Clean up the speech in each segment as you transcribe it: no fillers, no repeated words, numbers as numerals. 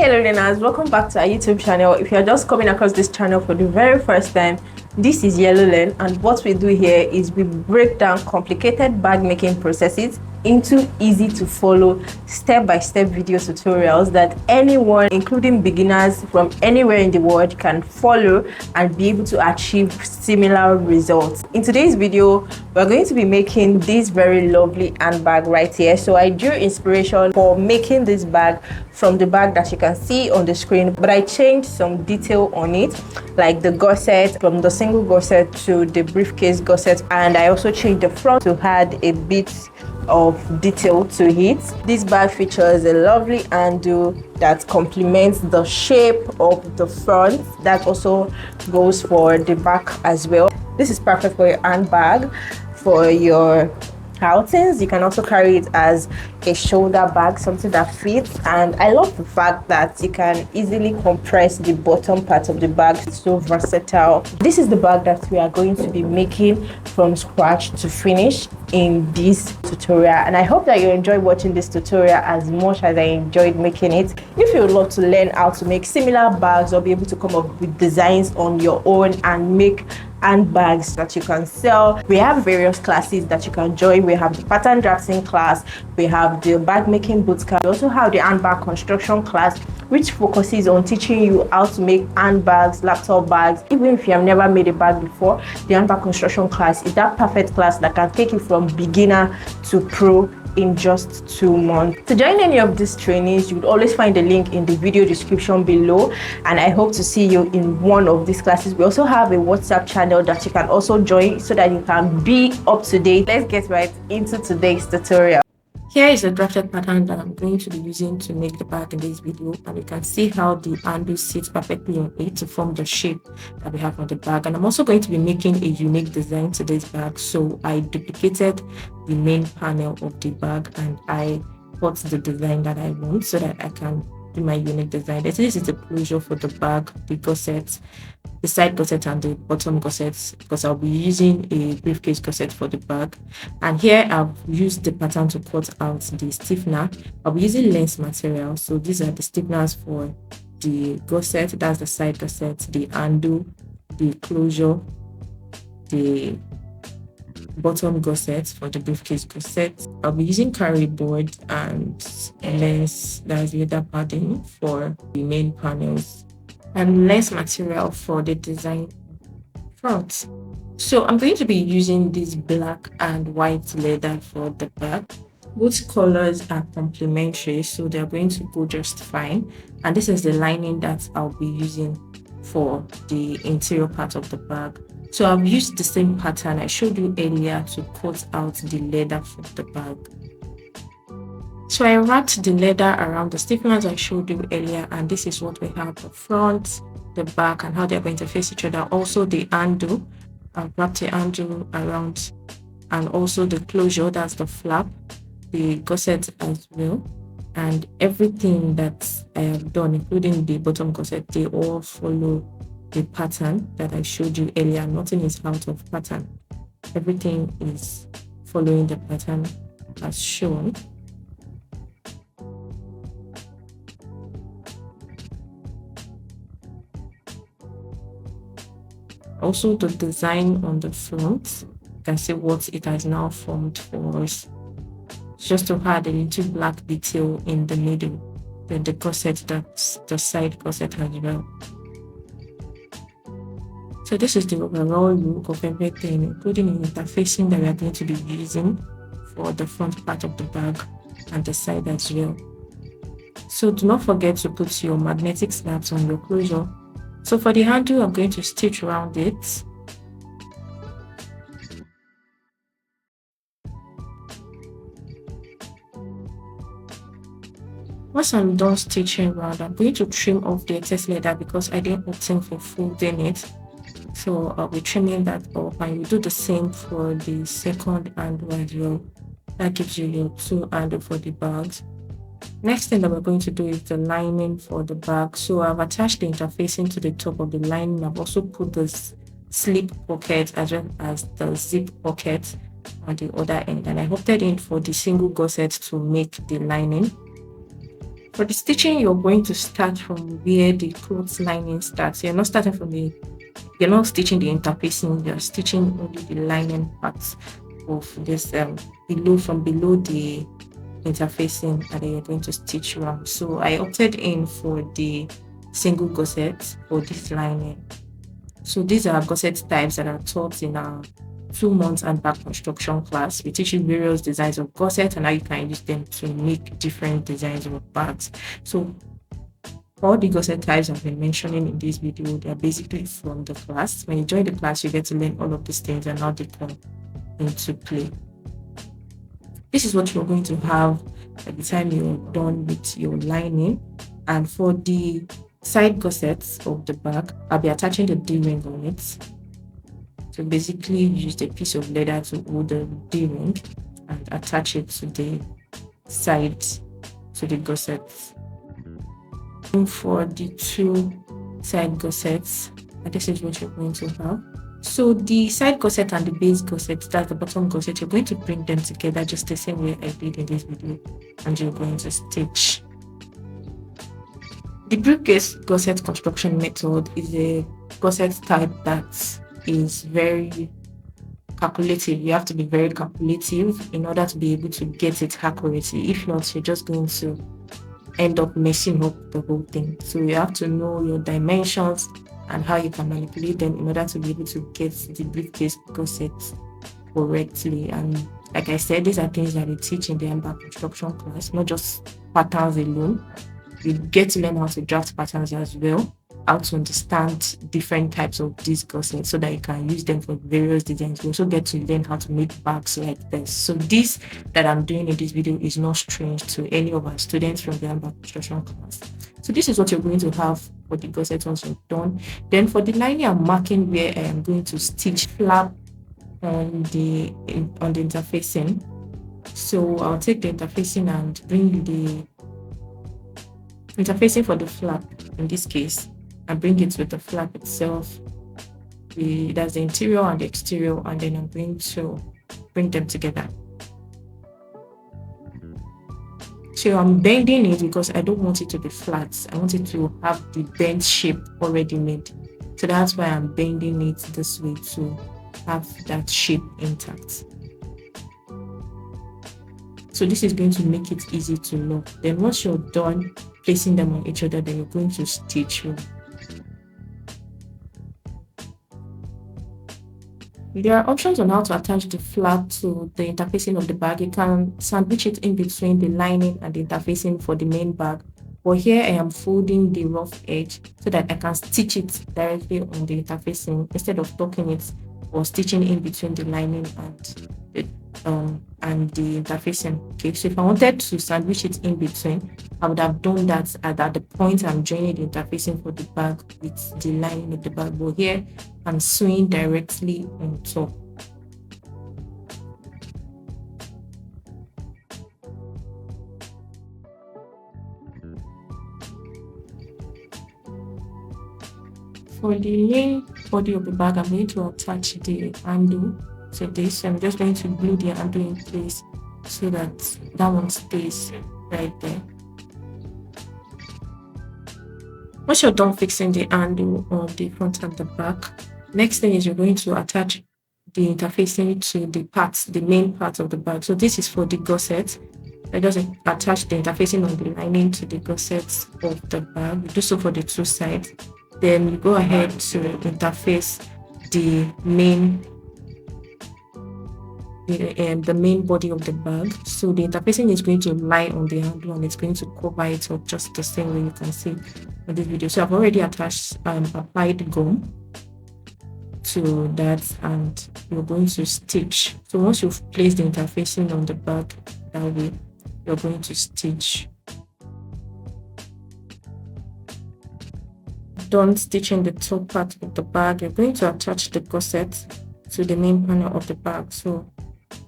Hello learners, welcome back to our YouTube channel. If you're just coming across this channel for the very first time, this is Yellow Learn, and what we do here is we break down complicated bag making processes into easy to follow step-by-step video tutorials that anyone, including beginners from anywhere in the world, can follow and be able to achieve similar results. In today's video, we're going to be making this very lovely handbag right here. So I drew inspiration for making this bag from the bag that you can see on the screen, but I changed some detail on it, like the gusset, from the single gusset to the briefcase gusset, and I also changed the front to add a bit of detail to it. This bag features a lovely handle that complements the shape of the front. That also goes for the back as well. This is perfect for your handbag, for your outings. You can also carry it as a shoulder bag, something that fits, and I love the fact that you can easily compress the bottom part of the bag. It's so versatile. This is the bag that we are going to be making from scratch to finish in this tutorial, and I hope that you enjoy watching this tutorial as much as I enjoyed making it. If you would love to learn how to make similar bags or be able to come up with designs on your own and make handbags that you can sell, we have various classes that you can join. We have the pattern drafting class, we have the bag making bootcamp, we also have the handbag construction class, which focuses on teaching you how to make handbags, laptop bags. Even if you have never made a bag before, the handbag construction class is that perfect class that can take you from beginner to pro in just 2 months. To join any of these trainings, you would always find the link in the video description below, and I hope to see you in one of these classes. We also have a WhatsApp channel that you can also join so that you can be up to date. Let's get right into today's tutorial. Here is a drafted pattern that I'm going to be using to make the bag in this video, and you can see how the handle sits perfectly on it to form the shape that we have on the bag. And I'm also going to be making a unique design to this bag, so I duplicated the main panel of the bag and I put the design that I want so that I can do my unique design. This is the closure for the bag, the gusset, the side gusset and the bottom gusset, because I'll be using a briefcase gusset for the bag. And here I've used the pattern to cut out the stiffener. I'll be using lens material, so these are the stiffeners for the gusset, that's the side gusset, the handle, the closure, the bottom gusset for the briefcase gusset. I'll be using carry board and lens, that's the other padding for the main panels, and lens material for the design front. So I'm going to be using this black and white leather for the bag. Both colors are complementary, so they're going to go just fine. And this is the lining that I'll be using for the interior part of the bag. So I've used the same pattern I showed you earlier to cut out the leather for the bag. So I wrapped the leather around the stiffeners I showed you earlier, and this is what we have: the front, the back, and how they're going to face each other. Also the handle, I've wrapped the handle around, and also the closure, that's the flap, the gusset as well, and everything that I have done, including the bottom gusset, they all follow the pattern that I showed you earlier. Nothing is out of pattern. Everything is following the pattern as shown. Also the design on the front, you can see what it has now formed for us. Just to add a little black detail in the middle, then the gusset, that's the side gusset as well. So this is the overall look of everything, including the interfacing that we are going to be using for the front part of the bag and the side as well. So do not forget to put your magnetic snaps on your closure. So for the handle, I'm going to stitch around it. Once I'm done stitching around, I'm going to trim off the excess leather because I didn't opt for folding it. So I'll be trimming that off, and you do the same for the second handle as well. That gives you your 2 handles for the bags. Next thing that we're going to do is the lining for the bag. So I've attached the interfacing to the top of the lining. I've also put this slip pocket as well as the zip pocket on the other end, and I opted in for the single gusset to make the lining. For the stitching, you're going to start from where the cloth lining starts. You're not starting from you're not stitching the interfacing, you're stitching only the lining parts of this from below the interfacing, and then you're going to stitch around. So I opted in for the single gusset for this lining. So these are gusset types that are taught in our 2 months handbag construction class. We teach you various designs of gusset and how you can use them to make different designs of bags. So all the gusset types I've been mentioning in this video, they are basically from the class. When you join the class, you get to learn all of these things and how they come into play. This is what you're going to have by the time you're done with your lining. And for the side gussets of the bag, I'll be attaching the D-ring on it. So basically use a piece of leather to hold the D-ring and attach it to the side, to the gussets. For the 2 side gussets, and this is what you're going to have. So the side gusset and the base gusset, that's the bottom gusset, you're going to bring them together just the same way I did in this video, and you're going to stitch. The briefcase gusset construction method is a gusset type that is very calculative. You have to be very calculative in order to be able to get it accurately. If not, you're just going to end up messing up the whole thing. So you have to know your dimensions and how you can manipulate them in order to be able to get the briefcase gusset correctly. And like I said, these are things that we teach in the handbag construction class, not just patterns alone. You get to learn how to draft patterns as well, how to understand different types of these gussets so that you can use them for various designs. You also get to learn how to make bags like this. So this that I'm doing in this video is not strange to any of our students from the handbag construction class. So this is what you're going to have for the gusset once you're done. Then for the lining, I'm marking where I am going to stitch flap on the interfacing. So I'll take the interfacing and bring the interfacing for the flap in this case and bring it with the flap itself. That's the interior and the exterior, and then I'm going to bring them together. So I'm bending it because I don't want it to be flat. I want it to have the bent shape already made. So that's why I'm bending it this way to have that shape intact. So this is going to make it easy to lock. Then once you're done placing them on each other, then you're going to stitch them. There are options on how to attach the flap to the interfacing of the bag. You can sandwich it in between the lining and the interfacing for the main bag. But here I am folding the rough edge so that I can stitch it directly on the interfacing instead of tucking it or stitching in between the lining and the interfacing. Okay, so if I wanted to sandwich it in between, I would have done that at the point I'm joining the interfacing for the bag with the lining of the bag. But here I'm sewing directly on top. For the main body of the bag, I'm going to attach the handle to this. I'm just going to glue the handle in place so that that one stays right there. Once you're done fixing the handle on the front and the back, next thing is you're going to attach the interfacing to the main part of the bag. So this is for the gusset. I just attach the interfacing on the lining to the gussets of the bag. We do so for the 2 sides. Then you go ahead to interface the main body of the bag. So the interfacing is going to lie on the handle and it's going to cover it up just the same way you can see in this video. So I've already attached applied gum to that, and you're going to stitch. So once you've placed the interfacing on the bag that way, you're going to stitch. Done stitching the top part of the bag, you're going to attach the gusset to the main panel of the bag. So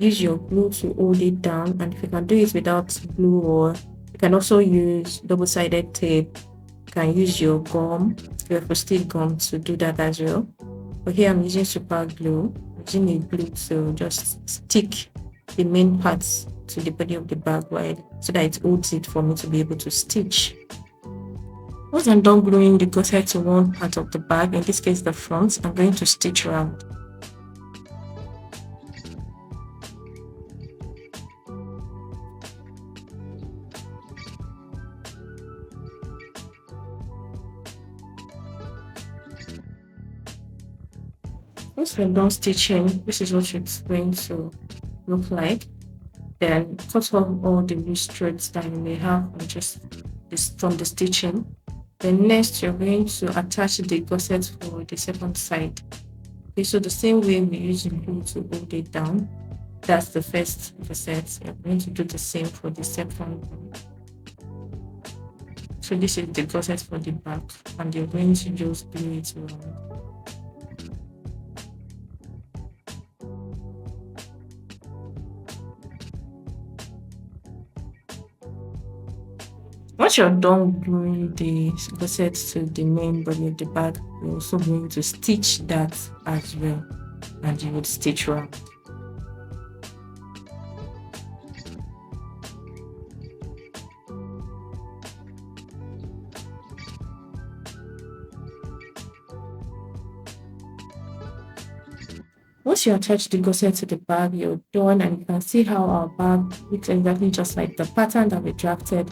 use your glue to hold it down, and if you can do it without glue, or you can also use double-sided tape, you can use your gum, your frosted gum to do that as well. But here I'm using super glue. I'm using a glue to just stick the main parts to the body of the bag wide so that it holds it for me to be able to stitch. Once I'm done gluing the gusset to one part of the bag, in this case the front, I'm going to stitch around. Once we're done stitching, this is what it's going to look like. Then cut off all the loose threads that you may have on just this from the stitching. Then next, you're going to attach the gusset for the second side. Okay, so the same way we use the glue to hold it down, that's the first gusset. You're going to do the same for the second one. So this is the gusset for the back, and you're going to just glue it around. Once you're done gluing the gusset to the main body of the bag, you're also going to stitch that as well, and you would stitch around. Once you attach the gusset to the bag, you're done, and you can see how our bag looks exactly just like the pattern that we drafted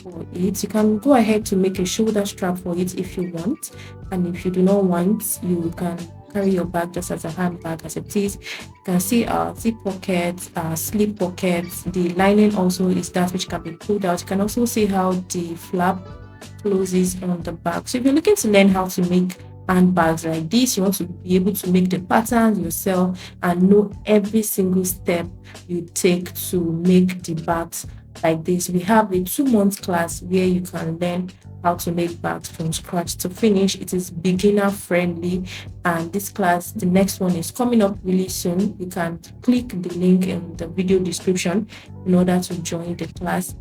for it. You can go ahead to make a shoulder strap for it if you want, and if you do not want, you can carry your bag just as a handbag as it is. You can see our zip pockets, our slip pockets. The lining also is that which can be pulled out. You can also see how the flap closes on the bag. So if you're looking to learn how to make handbags like this, you want to be able to make the patterns yourself and know every single step you take to make the bags like this, we have a 2-month class where you can learn how to make bags from scratch to finish. It is beginner friendly, and this class, the next one, is coming up really soon. You can click the link in the video description in order to join the class.